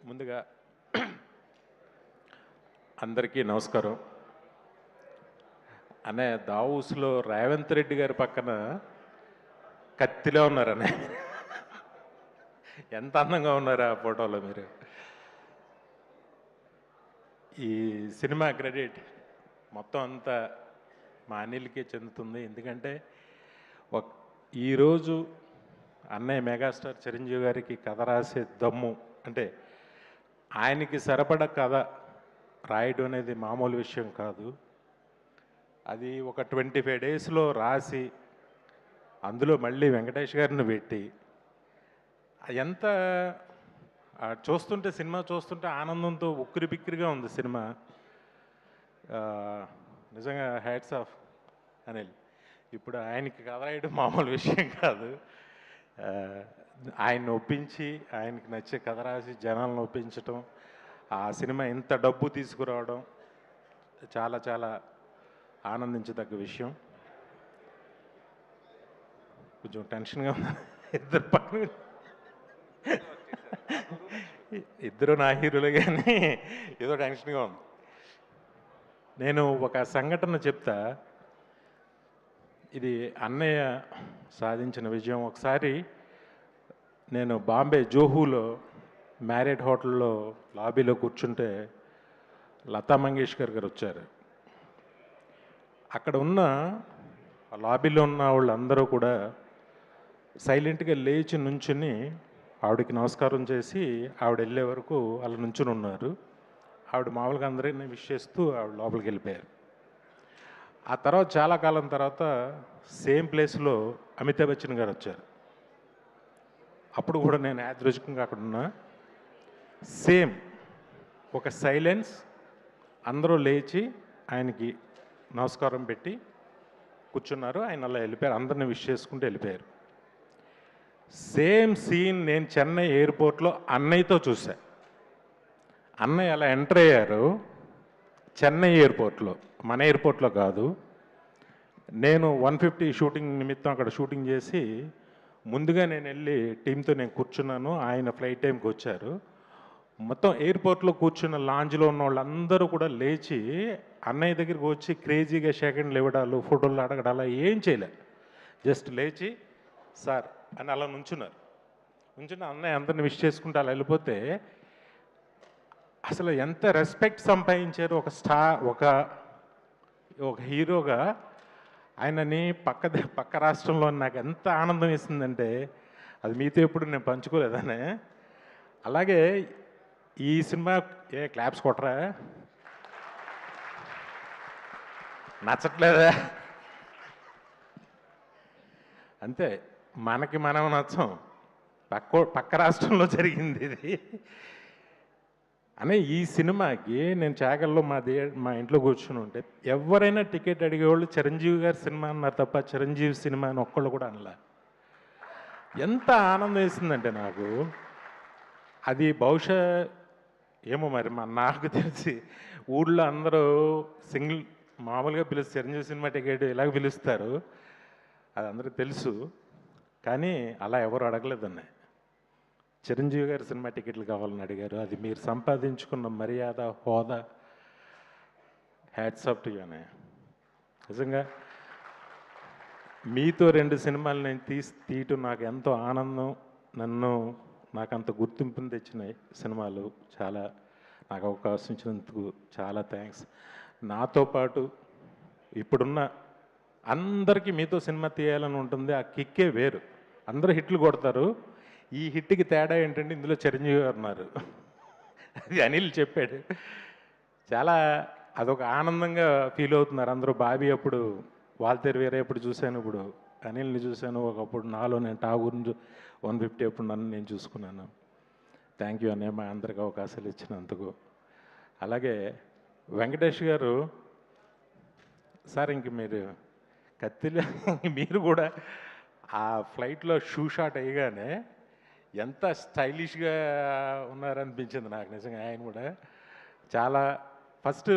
ముందుగా అందరికీ నమస్కారం. అనే దావూస్లో రేవంత్ రెడ్డి గారి పక్కన కత్తిలో ఉన్నారనే. ఎంత అందంగా ఉన్నారు ఆ ఫోటోలో మీరు. ఈ సినిమా క్రెడిట్ మొత్తం అంతా మా అనిల్కే చెందుతుంది. ఎందుకంటే ఈరోజు అన్నయ్య మెగాస్టార్ చిరంజీవి గారికి కథ రాసే దమ్ము అంటే ఆయనకి సరిపడ కథ రాయడం అనేది మామూలు విషయం కాదు. అది ఒక 25 డేస్లో రాసి అందులో మళ్ళీ వెంకటేష్ గారిని పెట్టి ఎంత చూస్తుంటే సినిమా చూస్తుంటే ఆనందంతో ఉక్కిరి బిక్కిరిగా ఉంది సినిమా. నిజంగా హ్యాట్స్ ఆఫ్ అనిల్. ఇప్పుడు ఆయనకి కథ రాయడం మామూలు విషయం కాదు. ఆయన్ని ఒప్పించి ఆయనకి నచ్చే కథ రాసి జనాలను ఒప్పించటం, ఆ సినిమా ఇంత డబ్బు తీసుకురావడం చాలా చాలా ఆనందించదగ్గ విషయం. కొంచెం టెన్షన్గా ఉంది. ఇద్దరు పక్కన ఇద్దరు నా హీరోలు, కానీ ఏదో టెన్షన్గా ఉంది. నేను ఒక సంఘటన చెప్తా. ఇది అన్నయ్య సాధించిన విజయం. ఒకసారి నేను బాంబే జోహూలో మ్యారేట్ హోటల్లో లాబీలో కూర్చుంటే లతా మంగేష్కర్ గారు వచ్చారు. అక్కడ ఉన్న లాబీలో ఉన్న వాళ్ళందరూ కూడా సైలెంట్గా లేచి నుంచుని ఆవిడకి నమస్కారం చేసి ఆవిడ వెళ్ళే వరకు అలా నుంచుని ఉన్నారు. ఆవిడ మామూలుగా అందరినీ విష్ చేస్తూ ఆవిడ లోపలికి వెళ్ళిపోయారు. ఆ తర్వాత చాలా కాలం తర్వాత సేమ్ ప్లేస్లో అమితాబ్ బచ్చన్ గారు వచ్చారు. అప్పుడు కూడా నేను యాదృచ్ఛికంగా అక్కడ ఉన్నా. సేమ్ ఒక సైలెన్స్, అందరూ లేచి ఆయనకి నమస్కారం పెట్టి కూర్చున్నారు. ఆయన అలా వెళ్ళిపోయారు, అందరిని విష్ చేసుకుంటూ వెళ్ళిపోయారు. సేమ్ సీన్ నేను చెన్నై ఎయిర్పోర్ట్లో అన్నయ్యతో చూసా. అన్నయ్య అలా ఎంటర్ అయ్యారు చెన్నై ఎయిర్పోర్ట్లో, మన ఎయిర్పోర్ట్లో కాదు. నేను 150 షూటింగ్ నిమిత్తం అక్కడ షూటింగ్ చేసి ముందుగా నేను వెళ్ళి టీంతో నేను కూర్చున్నాను. ఆయన ఫ్లైట్ టైంకి వచ్చారు. మొత్తం ఎయిర్పోర్ట్లో కూర్చున్న లాంజ్లో ఉన్న వాళ్ళందరూ కూడా లేచి అన్నయ్య దగ్గరికి వచ్చి క్రేజీగా సెకండ్లు ఇవ్వడాలు, ఫోటోలు అడగడాలు ఏం చేయలే. జస్ట్ లేచి సార్ అని అలా నుంచున్నారు. నుంచున్న అన్నయ్య అందరిని విష్ చేసుకుంటూ అలా వెళ్ళిపోతే అసలు ఎంత రెస్పెక్ట్ సంపాదించారు. ఒక హీరోగా ఆయనని పక్క రాష్ట్రంలో నాకు ఎంత ఆనందం వేసిందంటే అది మీతో ఎప్పుడు నేను పంచుకోలేదనే. అలాగే ఈ సినిమా క్లాప్స్ కొట్టరా, నచ్చట్లేదా? అంతే, మనకి మనం నచ్చం, పక్క రాష్ట్రంలో జరిగింది ఇది అనే. ఈ సినిమాకి నేను చాగల్లో మా ఇంట్లో కూర్చుని ఉంటే ఎవరైనా టికెట్ అడిగేవాళ్ళు చిరంజీవి గారి సినిమా అన్నారు తప్ప చిరంజీవి సినిమా అని ఒక్కళ్ళు కూడా అనలా. ఎంత ఆనందం వేసిందంటే నాకు. అది బహుశా ఏమో మరి నాకు తెలిసి ఊళ్ళో అందరూ సింగిల్ మామూలుగా చిరంజీవి సినిమా టికెట్ ఇలాగ పిలుస్తారు, అది అందరికీ తెలుసు. కానీ అలా ఎవరు అడగలేదన్న. చిరంజీవి గారి సినిమా టికెట్లు కావాలని అడిగారు. అది మీరు సంపాదించుకున్న మర్యాద, హోదా. హ్యాట్స్ ఆఫ్ టు యూ అన్నయ్య. నిజంగా మీతో 2 సినిమాలు నేను తీయటం నాకు ఎంతో ఆనందం. నాకు అంత గుర్తింపుని తెచ్చిన సినిమాలు. చాలా నాకు అవకాశం ఇచ్చినందుకు చాలా థ్యాంక్స్. నాతో పాటు ఇప్పుడున్న అందరికీ మీతో సినిమా తీయాలని ఉంటుంది. ఆ కిక్కే వేరు. అందరూ హిట్లు కొడతారు. ఈ హిట్కి తేడా ఏంటంటే ఇందులో చిరంజీవి గారు ఉన్నారు. అది అనిల్ చెప్పాడు. చాలా అదొక ఆనందంగా ఫీల్ అవుతున్నారు అందరూ. బాబీ అప్పుడు వాల్తేరు వేరే ఎప్పుడు చూశాను, ఇప్పుడు అనిల్ని చూశాను. ఒకప్పుడు నాలో నేను ఠాగూర్ని 150 ఎప్పుడు నన్ను నేను చూసుకున్నాను. థ్యాంక్ యూ అన్నయ్య, మా అందరికి అవకాశాలు ఇచ్చినందుకు. అలాగే వెంకటేష్ గారు సార్, ఇంక మీరు కత్తిలో మీరు కూడా ఆ ఫ్లైట్లో షూ షాట్ అయ్యగానే ఎంత స్టైలిష్గా ఉన్నారనిపించింది నాకు నిజంగా. ఆయన కూడా చాలా ఫస్ట్